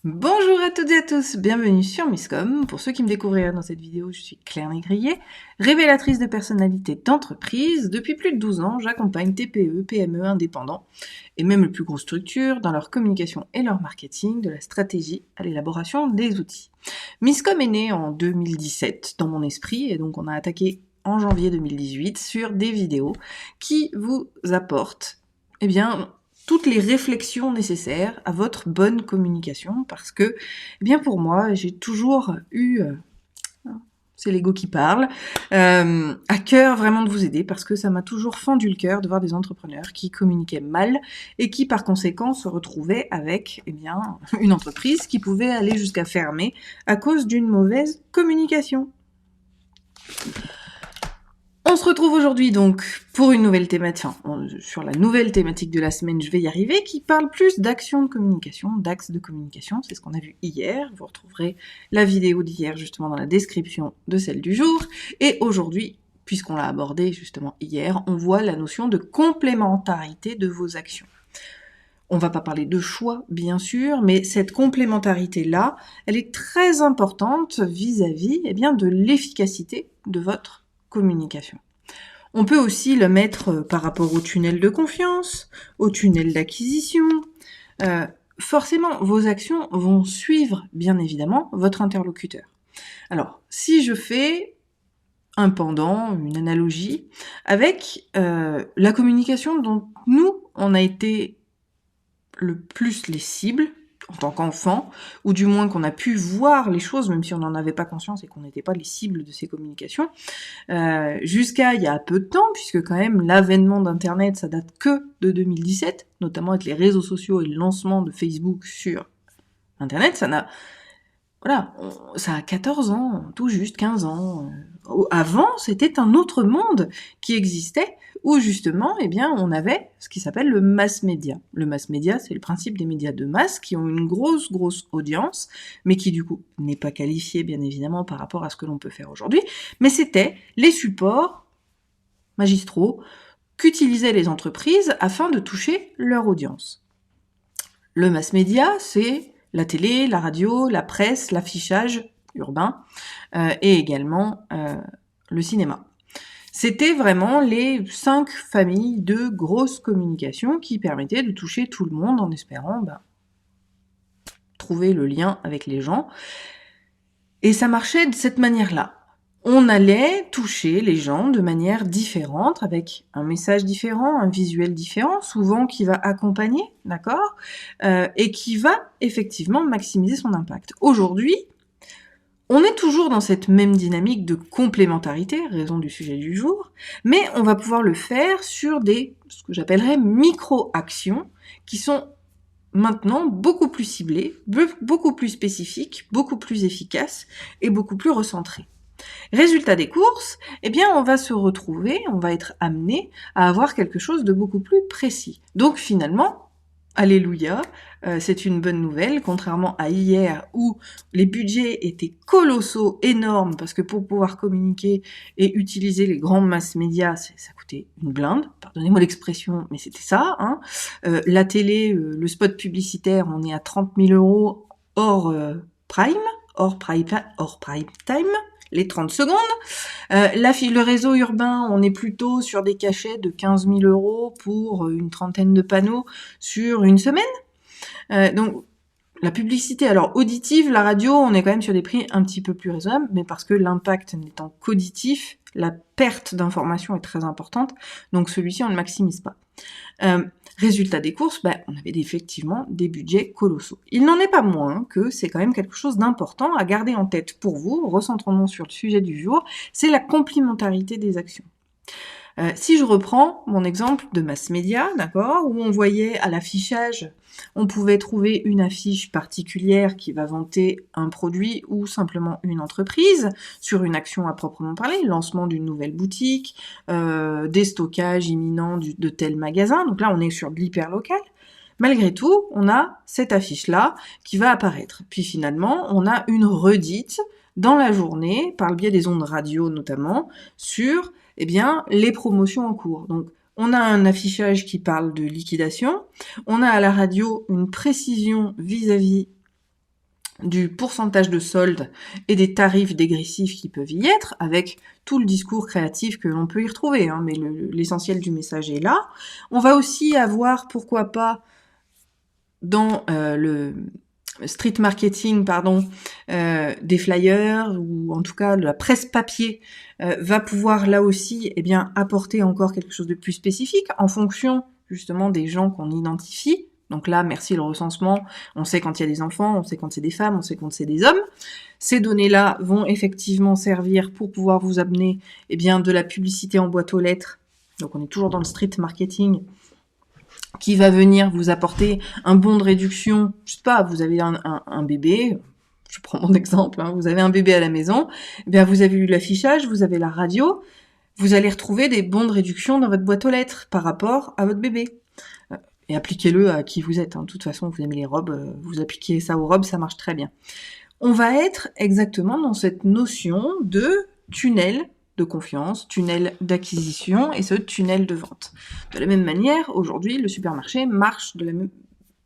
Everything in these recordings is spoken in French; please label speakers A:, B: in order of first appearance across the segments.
A: Bonjour à toutes et à tous, bienvenue sur Misscom. Pour ceux qui me découvriraient dans cette vidéo, je suis Claire Négrier, révélatrice de personnalité d'entreprise. Depuis plus de 12 ans, j'accompagne TPE, PME, indépendants et même les plus grosses structures dans leur communication et leur marketing, de la stratégie à l'élaboration des outils. Misscom est né en 2017 dans mon esprit et donc on a attaqué en janvier 2018 sur des vidéos qui vous apportent, toutes les réflexions nécessaires à votre bonne communication parce que, pour moi, j'ai toujours eu, c'est l'ego qui parle, à cœur vraiment de vous aider parce que ça m'a toujours fendu le cœur de voir des entrepreneurs qui communiquaient mal et qui par conséquent se retrouvaient avec, une entreprise qui pouvait aller jusqu'à fermer à cause d'une mauvaise communication. On se retrouve aujourd'hui donc pour une nouvelle thématique, sur la nouvelle thématique de la semaine, je vais y arriver, qui parle plus d'action de communication, d'axes de communication, c'est ce qu'on a vu hier, vous retrouverez la vidéo d'hier justement dans la description de celle du jour, et aujourd'hui, puisqu'on l'a abordé justement hier, on voit la notion de complémentarité de vos actions. On va pas parler de choix, bien sûr, mais cette complémentarité-là, elle est très importante vis-à-vis de l'efficacité de votre communication. On peut aussi le mettre par rapport au tunnel de confiance, au tunnel d'acquisition. Forcément, vos actions vont suivre, bien évidemment, votre interlocuteur. Alors, si je fais un pendant, une analogie, avec la communication dont nous, on a été le plus les cibles, en tant qu'enfant, ou du moins qu'on a pu voir les choses, même si on n'en avait pas conscience et qu'on n'était pas les cibles de ces communications, jusqu'à il y a peu de temps, puisque quand même l'avènement d'Internet, ça date que de 2017, notamment avec les réseaux sociaux et le lancement de Facebook sur Internet, ça a 14 ans, tout juste 15 ans. Avant, c'était un autre monde qui existait, où justement, on avait ce qui s'appelle le mass media. Le mass media, c'est le principe des médias de masse qui ont une grosse audience, mais qui du coup n'est pas qualifiée, bien évidemment, par rapport à ce que l'on peut faire aujourd'hui, mais c'était les supports magistraux qu'utilisaient les entreprises afin de toucher leur audience. Le mass media, c'est la télé, la radio, la presse, l'affichage urbain et également le cinéma. C'était vraiment les 5 familles de grosses communications qui permettaient de toucher tout le monde en espérant trouver le lien avec les gens. Et ça marchait de cette manière-là. On allait toucher les gens de manière différente, avec un message différent, un visuel différent, souvent qui va accompagner, d'accord, et qui va effectivement maximiser son impact. Aujourd'hui, on est toujours dans cette même dynamique de complémentarité, raison du sujet du jour, mais on va pouvoir le faire sur ce que j'appellerais micro-actions, qui sont maintenant beaucoup plus ciblées, beaucoup plus spécifiques, beaucoup plus efficaces et beaucoup plus recentrées. Résultat des courses, on va se retrouver, on va être amené à avoir quelque chose de beaucoup plus précis. Donc finalement, alléluia, c'est une bonne nouvelle, contrairement à hier où les budgets étaient colossaux, énormes, parce que pour pouvoir communiquer et utiliser les grands mass médias, ça coûtait une blinde, pardonnez-moi l'expression, mais c'était ça, hein. La télé, le spot publicitaire, on est à 30 000 € hors prime time, les 30 secondes. Le réseau urbain, on est plutôt sur des cachets de 15 000 € pour une trentaine de panneaux sur une semaine. Donc, la publicité, alors auditive, la radio, on est quand même sur des prix un petit peu plus raisonnables, mais parce que l'impact n'étant qu'auditif, la perte d'information est très importante, donc celui-ci, on ne le maximise pas. Résultat des courses, on avait effectivement des budgets colossaux. Il n'en est pas moins que c'est quand même quelque chose d'important à garder en tête pour vous, recentrons-nous sur le sujet du jour, c'est la complémentarité des actions. Si je reprends mon exemple de mass media, d'accord, où on voyait à l'affichage, on pouvait trouver une affiche particulière qui va vanter un produit ou simplement une entreprise sur une action à proprement parler, lancement d'une nouvelle boutique, déstockage imminent de tel magasin, donc là on est sur de l'hyperlocal. Malgré tout, on a cette affiche-là qui va apparaître. Puis finalement, on a une redite dans la journée, par le biais des ondes radio notamment, sur les promotions en cours. Donc, on a un affichage qui parle de liquidation, on a à la radio une précision vis-à-vis du pourcentage de solde et des tarifs dégressifs qui peuvent y être, avec tout le discours créatif que l'on peut y retrouver, hein, mais l'essentiel du message est là. On va aussi avoir, pourquoi pas, dans le street marketing, des flyers, ou en tout cas de la presse papier, va pouvoir là aussi apporter encore quelque chose de plus spécifique en fonction justement des gens qu'on identifie. Donc là, merci le recensement, on sait quand il y a des enfants, on sait quand c'est des femmes, on sait quand c'est des hommes. Ces données-là vont effectivement servir pour pouvoir vous amener de la publicité en boîte aux lettres. Donc on est toujours dans le street marketing, qui va venir vous apporter un bon de réduction. Je sais pas, vous avez un bébé, je prends mon exemple, hein, vous avez un bébé à la maison, vous avez eu l'affichage, vous avez la radio, vous allez retrouver des bons de réduction dans votre boîte aux lettres par rapport à votre bébé. Et appliquez-le à qui vous êtes. Hein. De toute façon, vous aimez les robes, vous appliquez ça aux robes, ça marche très bien. On va être exactement dans cette notion de tunnel de confiance, tunnel d'acquisition et ce tunnel de vente. De la même manière, aujourd'hui, le supermarché marche de la même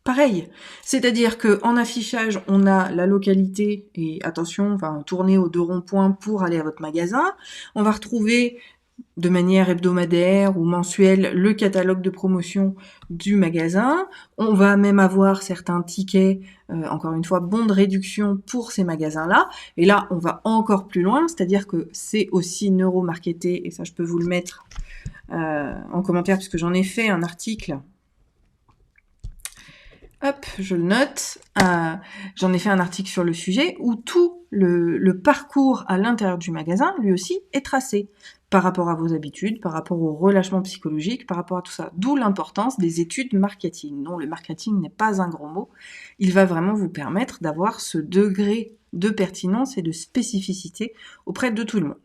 A: pareil. C'est-à-dire qu'en affichage, on a la localité et attention, tourner aux 2 ronds-points pour aller à votre magasin. On va retrouver de manière hebdomadaire ou mensuelle le catalogue de promotion du magasin. On va même avoir certains tickets, encore une fois, bons de réduction pour ces magasins-là. Et là, on va encore plus loin, c'est-à-dire que c'est aussi neuromarketé, et ça, je peux vous le mettre en commentaire, puisque j'en ai fait un article. Hop, je le note. J'en ai fait un article sur le sujet où tout le parcours à l'intérieur du magasin, lui aussi, est tracé par rapport à vos habitudes, par rapport au relâchement psychologique, par rapport à tout ça. D'où l'importance des études marketing. Non, le marketing n'est pas un gros mot. Il va vraiment vous permettre d'avoir ce degré de pertinence et de spécificité auprès de tout le monde.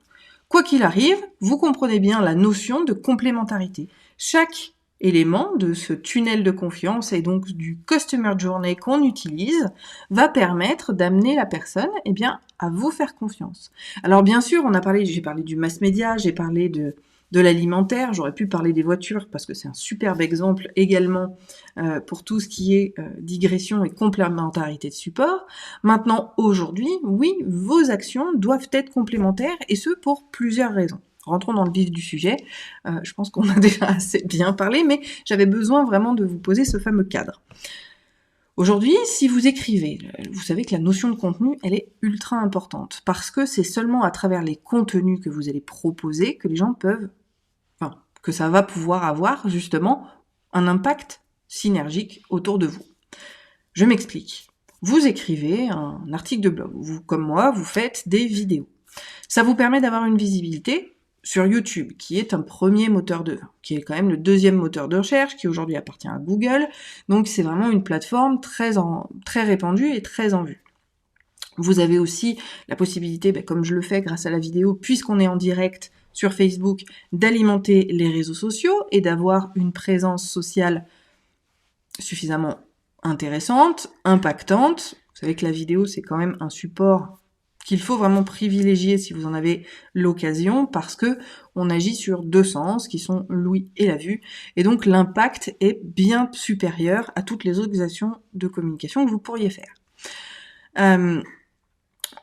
A: Quoi qu'il arrive, vous comprenez bien la notion de complémentarité. Chaque élément de ce tunnel de confiance et donc du customer journey qu'on utilise va permettre d'amener la personne à vous faire confiance. Alors bien sûr, j'ai parlé du mass média, j'ai parlé de l'alimentaire, j'aurais pu parler des voitures parce que c'est un superbe exemple également pour tout ce qui est digression et complémentarité de support. Maintenant, aujourd'hui, oui, vos actions doivent être complémentaires et ce pour plusieurs raisons. Rentrons dans le vif du sujet. Je pense qu'on a déjà assez bien parlé, mais j'avais besoin vraiment de vous poser ce fameux cadre. Aujourd'hui, si vous écrivez, vous savez que la notion de contenu, elle est ultra importante, parce que c'est seulement à travers les contenus que vous allez proposer que les gens que ça va pouvoir avoir justement un impact synergique autour de vous. Je m'explique. Vous écrivez un article de blog, vous, comme moi, vous faites des vidéos. Ça vous permet d'avoir une visibilité sur YouTube, qui est un premier moteur qui est quand même le 2e moteur de recherche, qui aujourd'hui appartient à Google. Donc c'est vraiment une plateforme très répandue et très en vue. Vous avez aussi la possibilité, comme je le fais grâce à la vidéo, puisqu'on est en direct sur Facebook, d'alimenter les réseaux sociaux et d'avoir une présence sociale suffisamment intéressante, impactante. Vous savez que la vidéo, c'est quand même un support qu'il faut vraiment privilégier si vous en avez l'occasion, parce que on agit sur 2 sens, qui sont l'ouïe et la vue, et donc l'impact est bien supérieur à toutes les autres actions de communication que vous pourriez faire.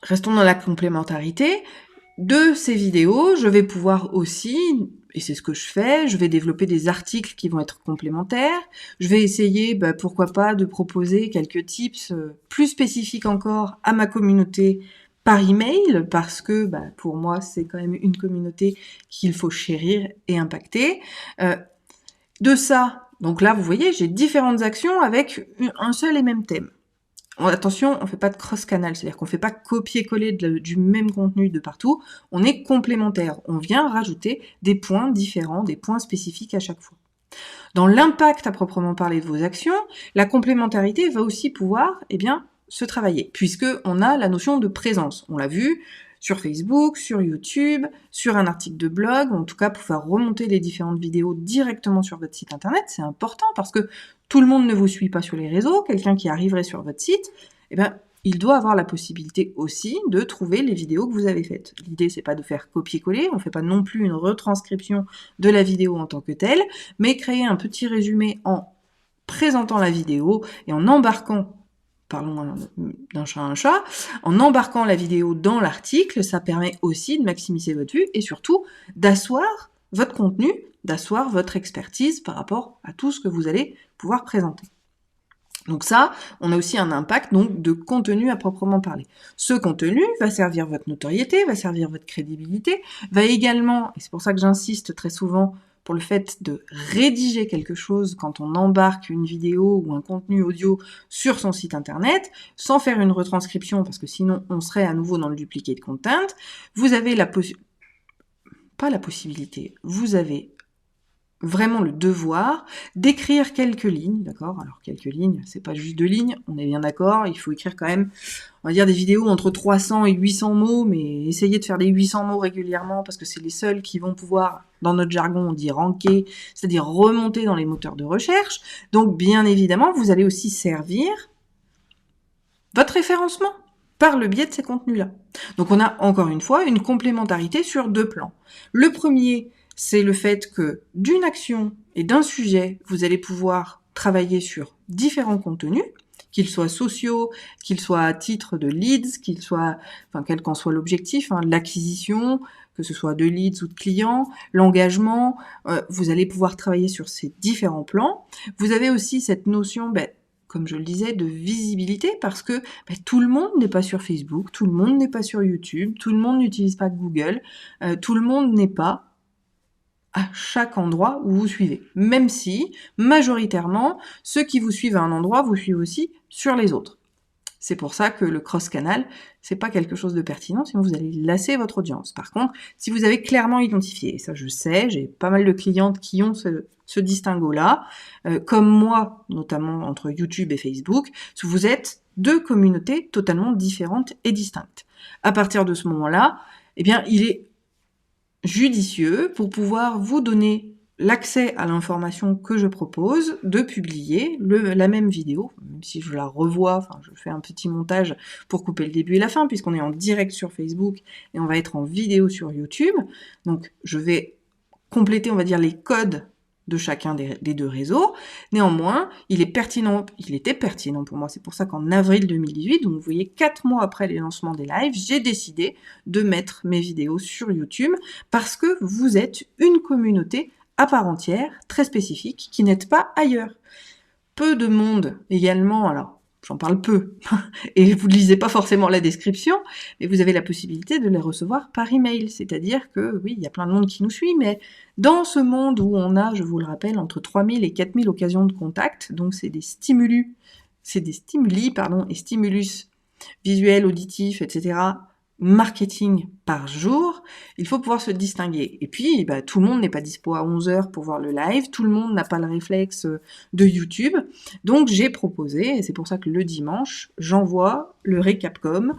A: Restons dans la complémentarité. De ces vidéos, je vais pouvoir aussi, et c'est ce que je fais, je vais développer des articles qui vont être complémentaires, je vais essayer, pourquoi pas, de proposer quelques tips plus spécifiques encore à ma communauté par email, parce que pour moi, c'est quand même une communauté qu'il faut chérir et impacter. De ça, donc là, vous voyez, j'ai différentes actions avec un seul et même thème. Attention, on fait pas de cross-canal, c'est-à-dire qu'on fait pas copier-coller du même contenu de partout, on est complémentaire, on vient rajouter des points différents, des points spécifiques à chaque fois. Dans l'impact à proprement parler de vos actions, la complémentarité va aussi pouvoir, se travailler, puisque on a la notion de présence. On l'a vu sur Facebook, sur YouTube, sur un article de blog, en tout cas pour faire remonter les différentes vidéos directement sur votre site internet, c'est important parce que tout le monde ne vous suit pas sur les réseaux, quelqu'un qui arriverait sur votre site, il doit avoir la possibilité aussi de trouver les vidéos que vous avez faites. L'idée, c'est pas de faire copier-coller, on fait pas non plus une retranscription de la vidéo en tant que telle, mais créer un petit résumé en présentant la vidéo et en embarquant parlons d'un chat à un chat, en embarquant la vidéo dans l'article, ça permet aussi de maximiser votre vue et surtout d'asseoir votre contenu, d'asseoir votre expertise par rapport à tout ce que vous allez pouvoir présenter. Donc ça, on a aussi un impact donc de contenu à proprement parler. Ce contenu va servir votre notoriété, va servir votre crédibilité, va également, et c'est pour ça que j'insiste très souvent pour le fait de rédiger quelque chose quand on embarque une vidéo ou un contenu audio sur son site internet, sans faire une retranscription, parce que sinon on serait à nouveau dans le duplicate content, vous avez vous avez vraiment le devoir d'écrire quelques lignes, d'accord? Alors quelques lignes, c'est pas juste 2 lignes, on est bien d'accord, il faut écrire quand même, on va dire des vidéos entre 300 et 800 mots, mais essayez de faire des 800 mots régulièrement parce que c'est les seuls qui vont pouvoir, dans notre jargon on dit ranker, c'est-à-dire remonter dans les moteurs de recherche. Donc bien évidemment, vous allez aussi servir votre référencement par le biais de ces contenus-là. Donc on a encore une fois une complémentarité sur 2 plans. Le premier, c'est le fait que d'une action et d'un sujet, vous allez pouvoir travailler sur différents contenus, qu'ils soient sociaux, qu'ils soient à titre de leads, qu'ils soient, enfin quel qu'en soit l'objectif, l'acquisition, que ce soit de leads ou de clients, l'engagement, vous allez pouvoir travailler sur ces différents plans. Vous avez aussi cette notion, comme je le disais, de visibilité, parce que tout le monde n'est pas sur Facebook, tout le monde n'est pas sur YouTube, tout le monde n'utilise pas Google, tout le monde n'est pas à chaque endroit où vous suivez. Même si, majoritairement, ceux qui vous suivent à un endroit vous suivent aussi sur les autres. C'est pour ça que le cross-canal, c'est pas quelque chose de pertinent, sinon vous allez lasser votre audience. Par contre, si vous avez clairement identifié, et ça je sais, j'ai pas mal de clientes qui ont ce distinguo-là, comme moi, notamment entre YouTube et Facebook, vous êtes 2 communautés totalement différentes et distinctes. À partir de ce moment-là, eh bien, il est judicieux pour pouvoir vous donner l'accès à l'information que je propose, de publier la même vidéo, même si je la revois, enfin je fais un petit montage pour couper le début et la fin, puisqu'on est en direct sur Facebook et on va être en vidéo sur YouTube. Donc je vais compléter, on va dire, les codes de chacun des 2 réseaux. Néanmoins, il était pertinent pour moi. C'est pour ça qu'en avril 2018, donc vous voyez 4 mois après les lancements des lives, j'ai décidé de mettre mes vidéos sur YouTube parce que vous êtes une communauté à part entière, très spécifique, qui n'êtes pas ailleurs. Peu de monde également, alors j'en parle peu, et vous ne lisez pas forcément la description, mais vous avez la possibilité de les recevoir par email. C'est-à-dire que, oui, il y a plein de monde qui nous suit, mais dans ce monde où on a, je vous le rappelle, entre 3000 et 4000 occasions de contact, donc c'est des stimuli, et stimulus visuels, auditifs, etc., marketing par jour, il faut pouvoir se distinguer. Et puis, tout le monde n'est pas dispo à 11h pour voir le live, tout le monde n'a pas le réflexe de YouTube, donc j'ai proposé, et c'est pour ça que le dimanche, j'envoie le récapcom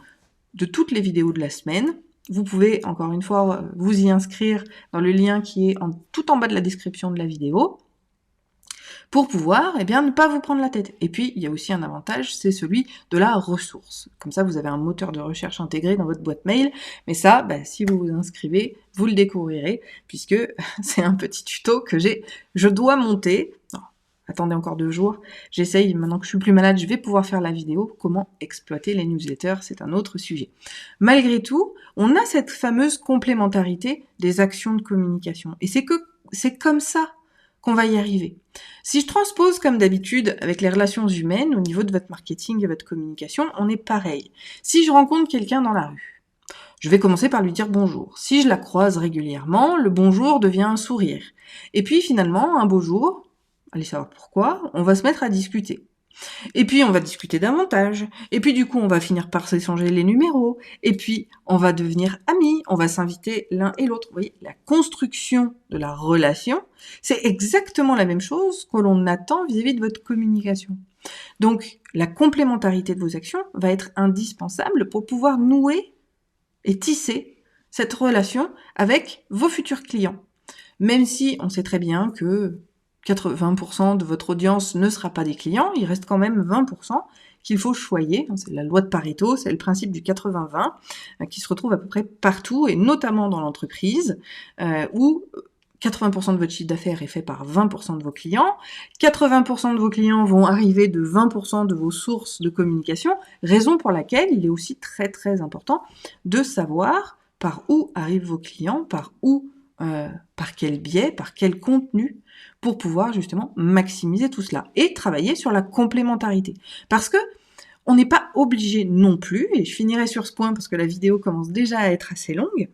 A: de toutes les vidéos de la semaine. Vous pouvez, encore une fois, vous y inscrire dans le lien qui est tout en bas de la description de la vidéo, pour pouvoir, ne pas vous prendre la tête. Et puis, il y a aussi un avantage, c'est celui de la ressource. Comme ça, vous avez un moteur de recherche intégré dans votre boîte mail, mais ça, si vous vous inscrivez, vous le découvrirez, puisque c'est un petit tuto que je dois monter. Non, attendez encore 2 jours, j'essaye, maintenant que je suis plus malade, je vais pouvoir faire la vidéo, comment exploiter les newsletters, c'est un autre sujet. Malgré tout, on a cette fameuse complémentarité des actions de communication, et c'est comme ça qu'on va y arriver. Si je transpose comme d'habitude avec les relations humaines au niveau de votre marketing et votre communication, on est pareil. Si je rencontre quelqu'un dans la rue, je vais commencer par lui dire bonjour. Si je la croise régulièrement, le bonjour devient un sourire. Et puis finalement, un beau jour, allez savoir pourquoi, on va se mettre à discuter. Et puis on va discuter davantage, et puis du coup on va finir par s'échanger les numéros, et puis on va devenir amis, on va s'inviter l'un et l'autre. Vous voyez, la construction de la relation, c'est exactement la même chose que l'on attend vis-à-vis de votre communication. Donc la complémentarité de vos actions va être indispensable pour pouvoir nouer et tisser cette relation avec vos futurs clients. Même si on sait très bien que 80% de votre audience ne sera pas des clients, il reste quand même 20% qu'il faut choyer. C'est la loi de Pareto, c'est le principe du 80-20 qui se retrouve à peu près partout et notamment dans l'entreprise où 80% de votre chiffre d'affaires est fait par 20% de vos clients, 80% de vos clients vont arriver de 20% de vos sources de communication, raison pour laquelle il est aussi très très important de savoir par où arrivent vos clients, par quel biais, par quel contenu, pour pouvoir justement maximiser tout cela et travailler sur la complémentarité. Parce que on n'est pas obligé non plus, et je finirai sur ce point parce que la vidéo commence déjà à être assez longue.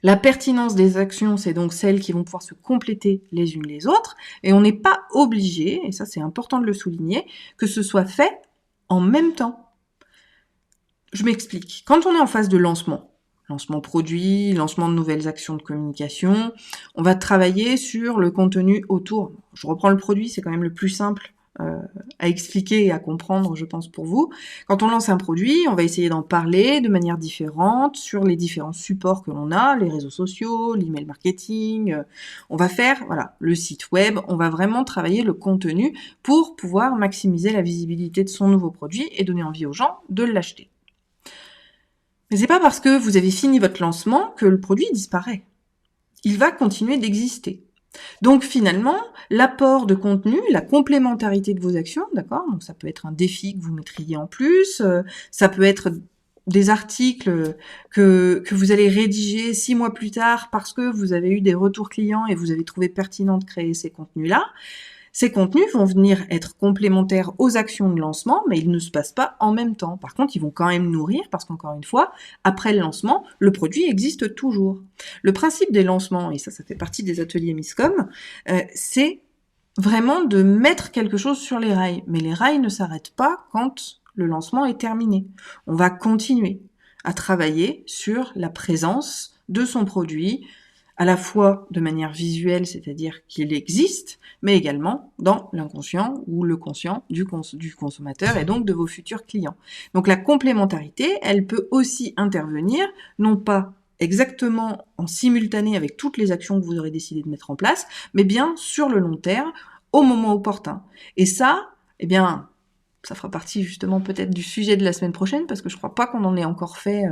A: La pertinence des actions, c'est donc celles qui vont pouvoir se compléter les unes les autres, et on n'est pas obligé, et ça c'est important de le souligner, que ce soit fait en même temps. Je m'explique. Quand on est en phase de lancement produit, lancement de nouvelles actions de communication, on va travailler sur le contenu autour. Je reprends le produit, c'est quand même le plus simple à expliquer et à comprendre, je pense, pour vous. Quand on lance un produit, on va essayer d'en parler de manière différente sur les différents supports que l'on a, les réseaux sociaux, l'email marketing. On va faire, le site web. On va vraiment travailler le contenu pour pouvoir maximiser la visibilité de son nouveau produit et donner envie aux gens de l'acheter. Mais c'est pas parce que vous avez fini votre lancement que le produit disparaît. Il va continuer d'exister. Donc finalement, l'apport de contenu, la complémentarité de vos actions, d'accord ? Donc ça peut être un défi que vous mettriez en plus, ça peut être des articles que vous allez rédiger 6 mois plus tard parce que vous avez eu des retours clients et vous avez trouvé pertinent de créer ces contenus-là. Ces contenus vont venir être complémentaires aux actions de lancement, mais ils ne se passent pas en même temps. Par contre, ils vont quand même nourrir, parce qu'encore une fois, après le lancement, le produit existe toujours. Le principe des lancements, et ça fait partie des ateliers Miscom, c'est vraiment de mettre quelque chose sur les rails. Mais les rails ne s'arrêtent pas quand le lancement est terminé. On va continuer à travailler sur la présence de son produit, à la fois de manière visuelle, c'est-à-dire qu'il existe, mais également dans l'inconscient ou le conscient du consommateur et donc de vos futurs clients. Donc la complémentarité, elle peut aussi intervenir, non pas exactement en simultané avec toutes les actions que vous aurez décidé de mettre en place, mais bien sur le long terme, au moment opportun. Et ça, ça fera partie justement peut-être du sujet de la semaine prochaine, parce que je crois pas qu'on en ait encore fait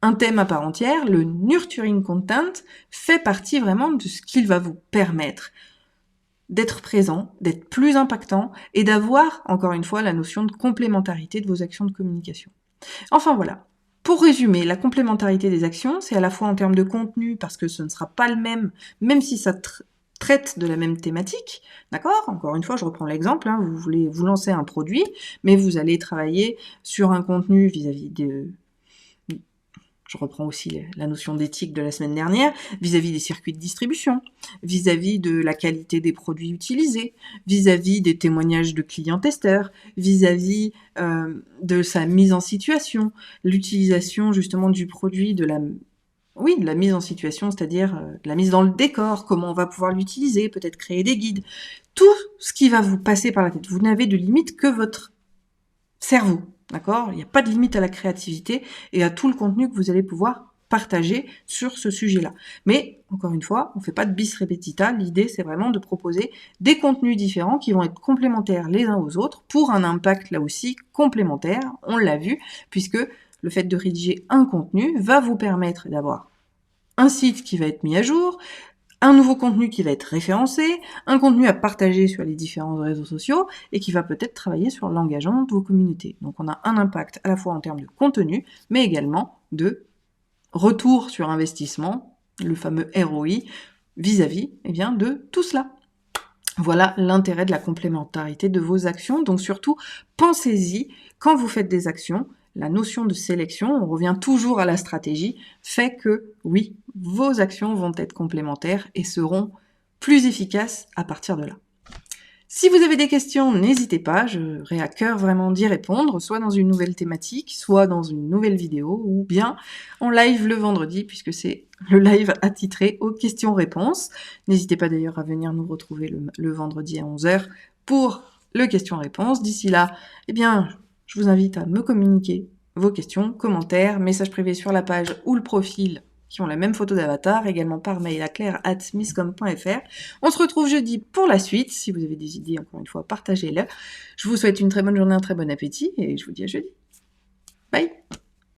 A: un thème à part entière. Le nurturing content fait partie vraiment de ce qu'il va vous permettre d'être présent, d'être plus impactant et d'avoir, encore une fois, la notion de complémentarité de vos actions de communication. Enfin voilà. Pour résumer, la complémentarité des actions, c'est à la fois en termes de contenu, parce que ce ne sera pas le même si ça traite de la même thématique, d'accord ? Encore une fois, je reprends l'exemple, vous voulez vous lancer un produit, mais vous allez travailler sur un contenu vis-à-vis je reprends aussi la notion d'éthique de la semaine dernière, vis-à-vis des circuits de distribution, vis-à-vis de la qualité des produits utilisés, vis-à-vis des témoignages de clients testeurs, vis-à-vis de sa mise en situation, l'utilisation justement du produit, de la mise en situation, c'est-à-dire de la mise dans le décor, comment on va pouvoir l'utiliser, peut-être créer des guides, tout ce qui va vous passer par la tête. Vous n'avez de limite que votre cerveau. D'accord ? Il n'y a pas de limite à la créativité et à tout le contenu que vous allez pouvoir partager sur ce sujet-là. Mais, encore une fois, on ne fait pas de bis repetita. L'idée, c'est vraiment de proposer des contenus différents qui vont être complémentaires les uns aux autres pour un impact, là aussi, complémentaire. On l'a vu, puisque le fait de rédiger un contenu va vous permettre d'avoir un site qui va être mis à jour, un nouveau contenu qui va être référencé, un contenu à partager sur les différents réseaux sociaux et qui va peut-être travailler sur l'engagement de vos communautés. Donc on a un impact à la fois en termes de contenu, mais également de retour sur investissement, le fameux ROI, vis-à-vis de tout cela. Voilà l'intérêt de la complémentarité de vos actions. Donc surtout, pensez-y quand vous faites des actions. La notion de sélection, on revient toujours à la stratégie, fait que, oui, vos actions vont être complémentaires et seront plus efficaces à partir de là. Si vous avez des questions, n'hésitez pas, j'aurai à cœur vraiment d'y répondre, soit dans une nouvelle thématique, soit dans une nouvelle vidéo, ou bien en live le vendredi, puisque c'est le live attitré aux questions-réponses. N'hésitez pas d'ailleurs à venir nous retrouver le vendredi à 11h pour le question-réponse. D'ici là, je vous invite à me communiquer vos questions, commentaires, messages privés sur la page ou le profil qui ont la même photo d'avatar, également par mail à claire@miscom.fr. On se retrouve jeudi pour la suite. Si vous avez des idées, encore une fois, partagez-les. Je vous souhaite une très bonne journée, un très bon appétit et je vous dis à jeudi. Bye!